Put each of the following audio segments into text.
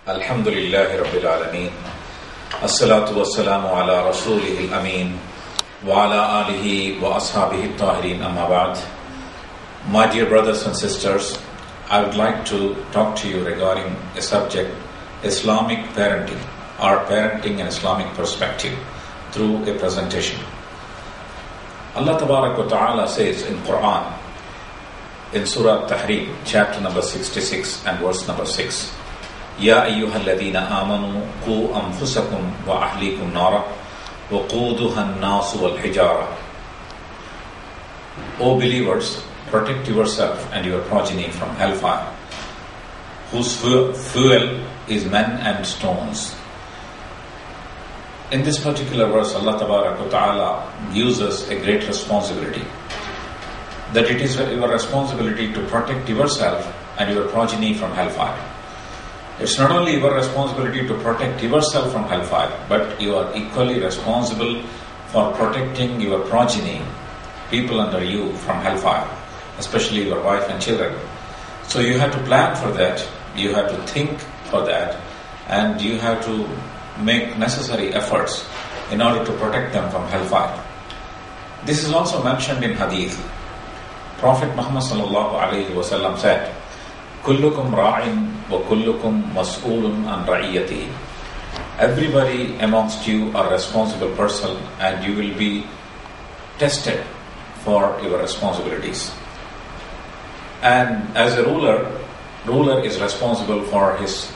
Alhamdulillahi Rabbil Alameen. As-salatu was-salamu ala rasulihil ameen wa ala alihi wa ashabihi tahirin amma ba'd. My dear brothers and sisters, I would like to talk to you regarding a subject, Islamic parenting, or parenting in Islamic perspective, through a presentation. Allah Tabarak wa Ta'ala says in Quran, in Surah Tahrim, chapter number 66 and verse number 6, يا أيها الذين آمنوا قوا أنفسكم وأهليكم نارا وقودها الناس والحجارة. O believers, protect yourself and your progeny from hellfire, whose fuel is men and stones. In this particular verse, Allah Tabarak wa Ta'ala gives us a great responsibility, that it is your responsibility to protect yourself and your progeny from hellfire. It's not only your responsibility to protect yourself from hellfire, but you are equally responsible for protecting your progeny, people under you, from hellfire, especially your wife and children. So you have to plan for that, you have to think for that, and you have to make necessary efforts in order to protect them from hellfire. This is also mentioned in Hadith. Prophet Muhammad sallallahu alayhi wa sallam said, كلكم راع وكلكم مسؤول عن رعيته. Everybody amongst you are a responsible person and you will be tested for your responsibilities. And as a ruler is responsible for his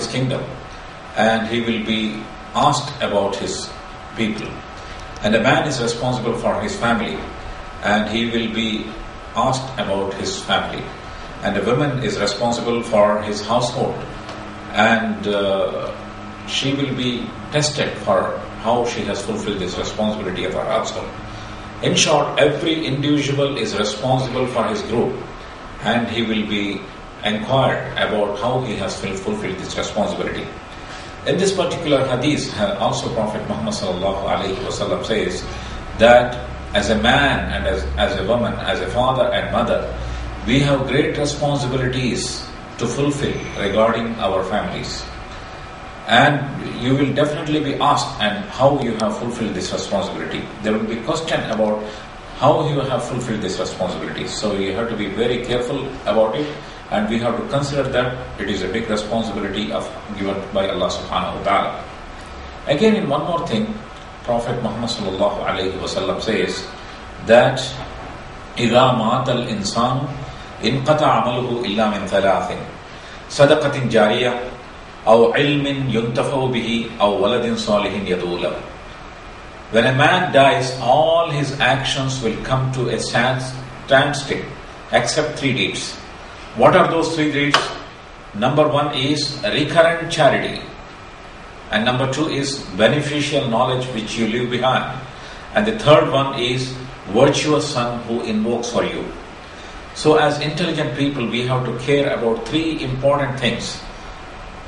kingdom, and he will be asked about his people. And a man is responsible for his family, and he will be asked about his family. And a woman is responsible for his household, and she will be tested for how she has fulfilled this responsibility of her household. In short, every individual is responsible for his group, and he will be inquired about how he has fulfilled this responsibility. In this particular hadith, also Prophet Muhammad sallallahu alaihi wasallam says that as a man and as a woman, as a father and mother, we have great responsibilities to fulfill regarding our families. And you will definitely be asked and how you have fulfilled this responsibility. There will be question about how you have fulfilled this responsibility. So you have to be very careful about it, and we have to consider that it is a big responsibility given by Allah subhanahu wa ta'ala. Again, in one more thing, Prophet Muhammad sallallahu alayhi wa sallam says that إِذَا مَاتَ الْإِنسَانُ إِنْقَطَعَ عَمَلُهُ إِلَّا مِنْ ثَلَاثٍ صَدَقَةٍ جَارِيَةٍ أَوْ عِلْمٍ يُنْتَفَعُ بِهِ أَوْ وَلَدٍ صَالِحٍ يَدْعُو لَهُ. When a man dies, all his actions will come to a standstill except 3 deeds. What are those 3 deeds? Number 1 is recurrent charity. And number 2 is beneficial knowledge which you leave behind. And the 3rd one is virtuous son who invokes for you. So as intelligent people, we have to care about 3 important things.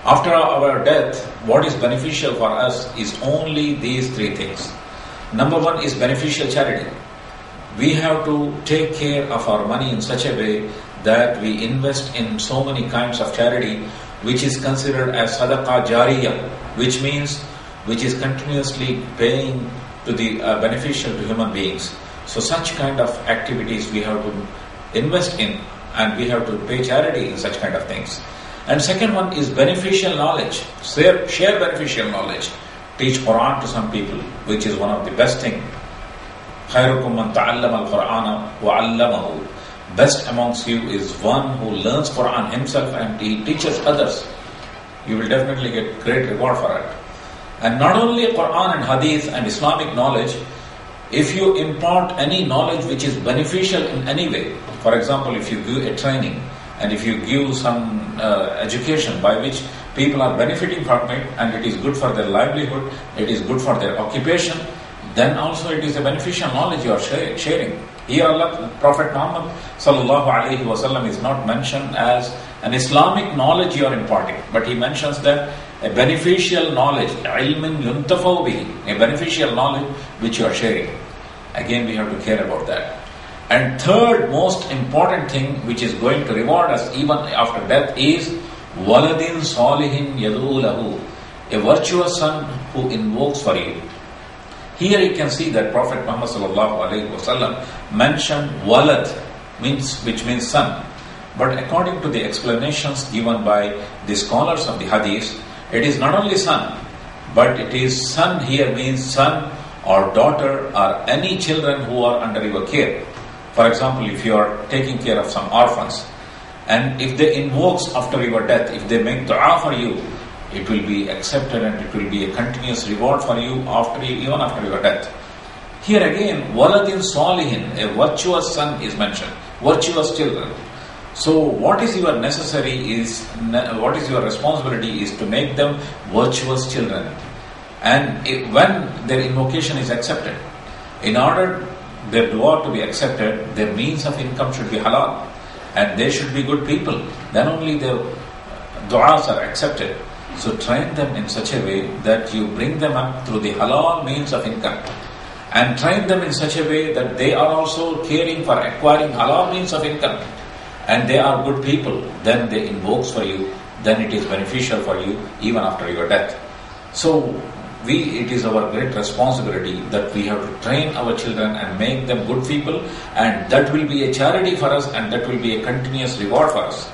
After our death, what is beneficial for us is only these 3 things. Number 1 is beneficial charity. We have to take care of our money in such a way that we invest in so many kinds of charity, which is considered as sadaqah jariyah, which means which is continuously paying to the beneficial to human beings. So such kind of activities we have to invest in, and we have to pay charity in such kind of things. And second one is beneficial knowledge. Share beneficial knowledge. Teach Quran to some people, which is one of the best thing. خَيْرُكُمْ مَنْ تَعَلَّمَ الْقُرْآنَ وَعَلَّمَهُ. Best amongst you is one who learns Quran himself and he teaches others. You will definitely get great reward for it. And not only Quran and Hadith and Islamic knowledge, if you impart any knowledge which is beneficial in any way, for example, if you give a training and if you give some education by which people are benefiting from it, and it is good for their livelihood, it is good for their occupation, then also it is a beneficial knowledge you are sharing. Here Allah, Prophet Muhammad sallallahu alayhi wa sallam is not mentioned as an Islamic knowledge you are imparting, but he mentions that a beneficial knowledge, ilmin yuntafau bihi, a beneficial knowledge which you are sharing. Again, we have to care about that. And third most important thing which is going to reward us even after death is Waladin Salihin Yad'u lahu, a virtuous son who invokes for you. Here you can see that Prophet Muhammad sallallahu alaihi wasallam mentioned walad, which means son. But according to the explanations given by the scholars of the hadith, it is not only son, but it is son here means son or daughter or any children who are under your care. For example, if you are taking care of some orphans, and if they invokes after your death, if they make dua for you, it will be accepted and it will be a continuous reward for you even after your death. Here again, waladin salihin, a virtuous son is mentioned, virtuous children. So what is your responsibility is to make them virtuous children. And when their invocation is accepted, in order their dua to be accepted, their means of income should be halal and they should be good people. Then only their duas are accepted. So train them in such a way that you bring them up through the halal means of income, and train them in such a way that they are also caring for acquiring halal means of income, and they are good people. Then they invokes for you, then it is beneficial for you even after your death. So it is our great responsibility that we have to train our children and make them good people, and that will be a charity for us and that will be a continuous reward for us.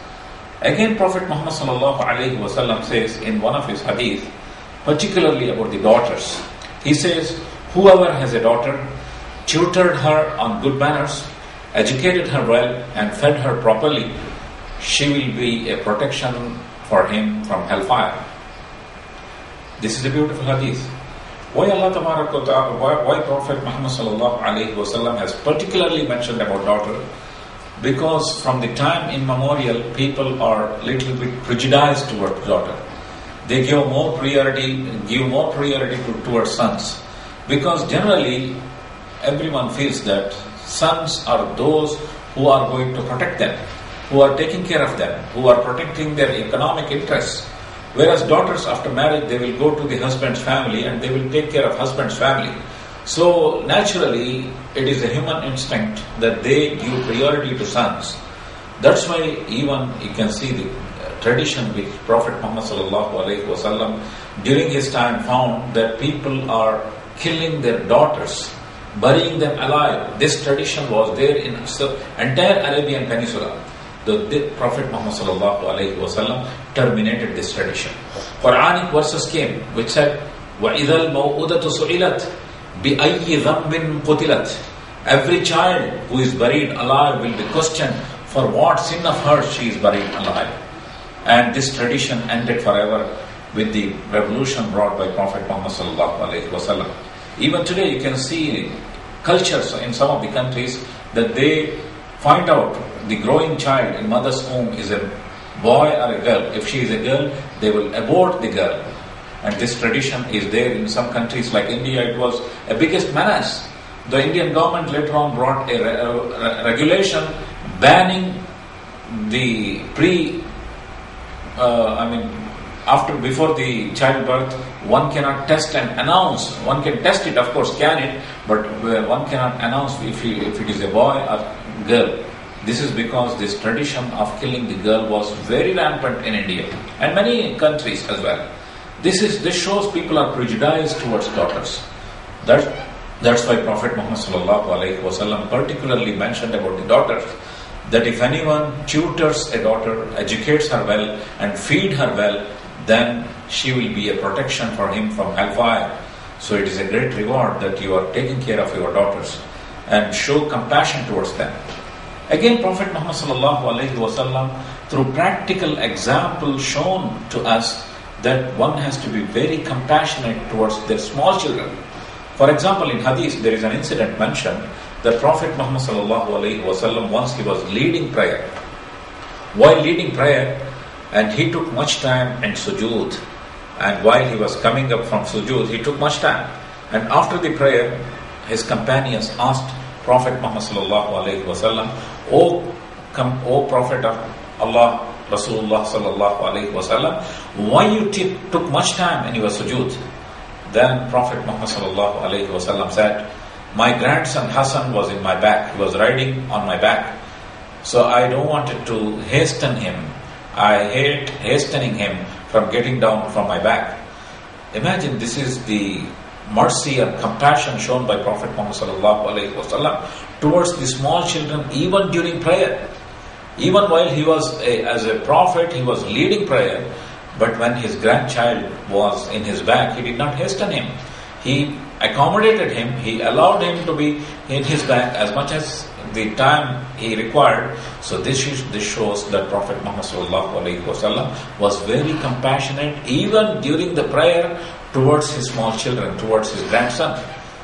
Again, Prophet Muhammad sallallahu alaihi wasallam says in one of his hadith, particularly about the daughters, he says, whoever has a daughter, tutored her on good manners, educated her well and fed her properly, she will be a protection for him from hellfire. This is a beautiful hadith. Why why Prophet Muhammad sallallahu alaihi wasallam has particularly mentioned about daughter? Because from the time immemorial, people are little bit prejudiced towards daughter. They give more priority towards sons. Because generally, everyone feels that sons are those who are going to protect them, who are taking care of them, who are protecting their economic interests. Whereas daughters after marriage, they will go to the husband's family and they will take care of husband's family. So naturally, it is a human instinct that they give priority to sons. That's why even you can see the tradition which Prophet Muhammad sallallahu alaihi wasallam during his time found that people are killing their daughters, burying them alive. This tradition was there in the entire Arabian Peninsula. The Prophet Muhammad sallallahu alaihi wasallam terminated this tradition. Quranic verses came which said, وَإِذَا الْمَوْءُودَةُ سُئِلَتْ بِأَيِّ ذَنْبٍ قُتِلَتْ. Every child who is buried alive will be questioned for what sin of hers she is buried alive. And this tradition ended forever with the revolution brought by Prophet Muhammad sallallahu alaihi wasallam. Even today you can see cultures in some of the countries that they find out the growing child in mother's womb is a boy or a girl. If she is a girl, they will abort the girl. And this tradition is there in some countries like India. It was a biggest menace. The Indian government later on brought a regulation banning the before the childbirth, one cannot test and announce. One can test it, of course, scan it, but one cannot announce if it is a boy or girl. This is because this tradition of killing the girl was very rampant in India and many countries as well. This shows people are prejudiced towards daughters. That's why Prophet Muhammad sallallahu alaihi wasallam particularly mentioned about the daughters, that if anyone tutors a daughter, educates her well and feed her well, then she will be a protection for him from hellfire. So it is a great reward that you are taking care of your daughters and show compassion towards them. Again, Prophet Muhammad sallallahu alaihi wasallam, through practical example, shown to us that one has to be very compassionate towards their small children. For example, in hadith, there is an incident mentioned that Prophet Muhammad sallallahu alaihi wasallam, once he was leading prayer. While leading prayer, and he took much time in sujood, and while he was coming up from sujood, he took much time. And after the prayer, his companions asked Prophet Muhammad sallallahu alaihi wasallam, O Prophet of Allah, Rasulullah sallallahu alaihi wasallam, why you took much time in your sujood? Then Prophet Muhammad sallallahu alaihi wasallam said, my grandson Hassan was in my back. He was riding on my back. So I don't want to hasten him I hate hastening him from getting down from my back. Imagine, this is the mercy and compassion shown by Prophet Muhammad sallallahu alaihi wasallam towards the small children, even during prayer. Even while he was as a prophet, he was leading prayer, but when his grandchild was in his back, he did not hasten him. He accommodated him, he allowed him to be in his back as much as the time he required. So this shows that Prophet Muhammad sallallahu alaihi wasallam was very compassionate even during the prayer towards his small children, towards his grandson.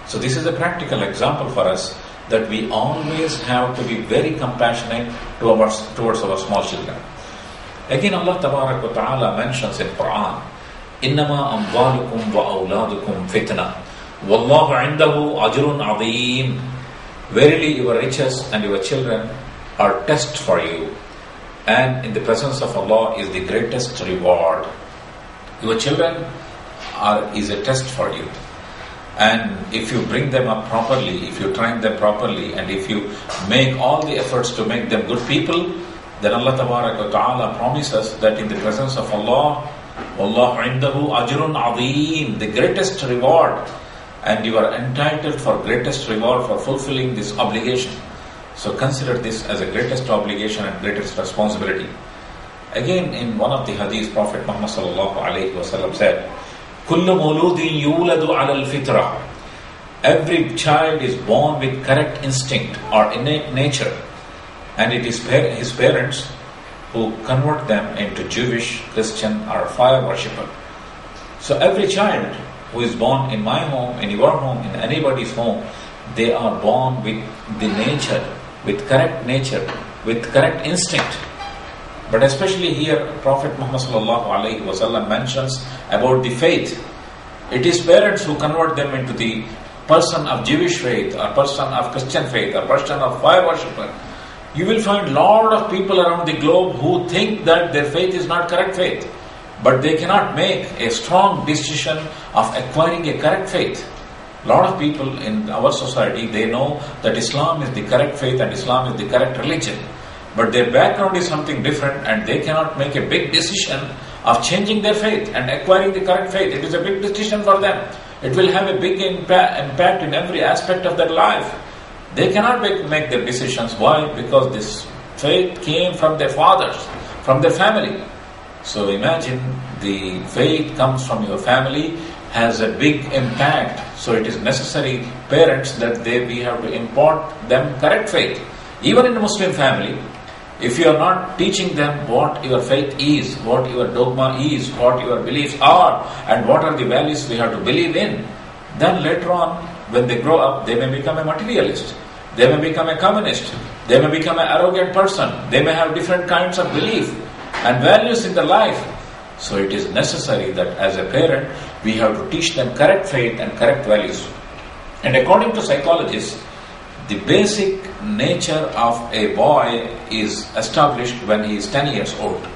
So this is a practical example for us that we always have to be very compassionate towards our small children. Again, Allah Tabarak wa Ta'ala mentions in Quran, إِنَّمَا أَمْوَالُكُمْ وَأَوْلَادُكُمْ فِتْنَةٌ وَاللَّهُ عِنْدَهُ أَجْرٌ عَظِيمٌ. Verily, your riches and your children are test for you, and in the presence of Allah is the greatest reward. Your children is a test for you. And if you bring them up properly, if you train them properly, and if you make all the efforts to make them good people, then Allah Tabarak wa Ta'ala promises that in the presence of Allah, Wallahu indahu ajrun azim, the greatest reward, and you are entitled for greatest reward for fulfilling this obligation. So consider this as a greatest obligation and greatest responsibility. Again, in one of the hadiths, Prophet Muhammad sallallahu alaihi wasallam said, Kullu mawludin yuladu ala al-fitra. Every child is born with correct instinct or innate nature, and it is his parents who convert them into Jewish, Christian or fire worshipper. So every child who is born in my home, in your home, in anybody's home, they are born with the nature, with correct instinct. But especially here, Prophet Muhammad sallallahu alaihi wasallam mentions about the faith. It is parents who convert them into the person of Jewish faith, or person of Christian faith, or person of fire worshipper. You will find a lot of people around the globe who think that their faith is not correct faith, but they cannot make a strong decision of acquiring a correct faith. A lot of people in our society, they know that Islam is the correct faith and Islam is the correct religion, but their background is something different, and they cannot make a big decision of changing their faith and acquiring the correct faith. It is a big decision for them. It will have a big impact in every aspect of their life. They cannot make their decisions. Why? Because this faith came from their fathers, from their family. So imagine, the faith comes from your family, has a big impact. So it is necessary, parents, that we have to impart them correct faith. Even in a Muslim family, if you are not teaching them what your faith is, what your dogma is, what your beliefs are, and what are the values we have to believe in, then later on, when they grow up, they may become a materialist, they may become a communist, they may become an arrogant person, they may have different kinds of belief and values in their life. So it is necessary that as a parent, we have to teach them correct faith and correct values. And according to psychologists, the basic nature of a boy is established when he is 10 years old.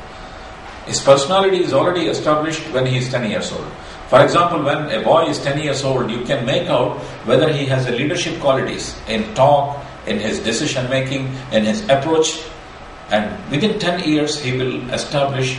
His personality is already established when he is 10 years old. For example, when a boy is 10 years old, you can make out whether he has a leadership qualities in talk, in his decision making, in his approach, and within 10 years he will establish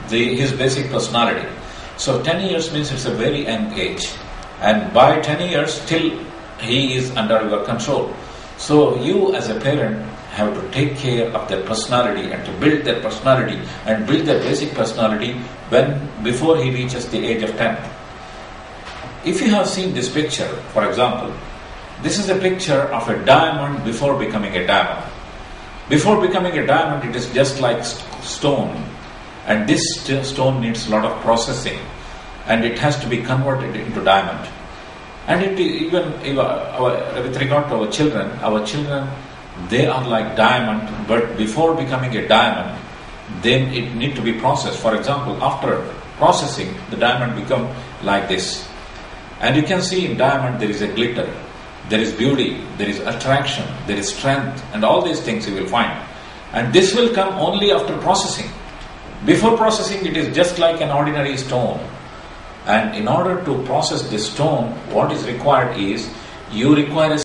his basic personality. So 10 years means it's a very young age, and by 10 years till he is under your control. So you as a parent have to take care of their personality and to build their personality and build their basic personality before he reaches the age of 10. If you have seen this picture, for example, this is a picture of a diamond before becoming a diamond. Before becoming a diamond, it is just like stone, and this stone needs a lot of processing, and it has to be converted into diamond. And even with regard to our children, they are like diamond, but before becoming a diamond, then it need to be processed. For example, after processing, the diamond become like this. And you can see in diamond there is a glitter, there is beauty, there is attraction, there is strength, and all these things you will find. And this will come only after processing. Before processing, it is just like an ordinary stone. And in order to process this stone, what is required is, you require a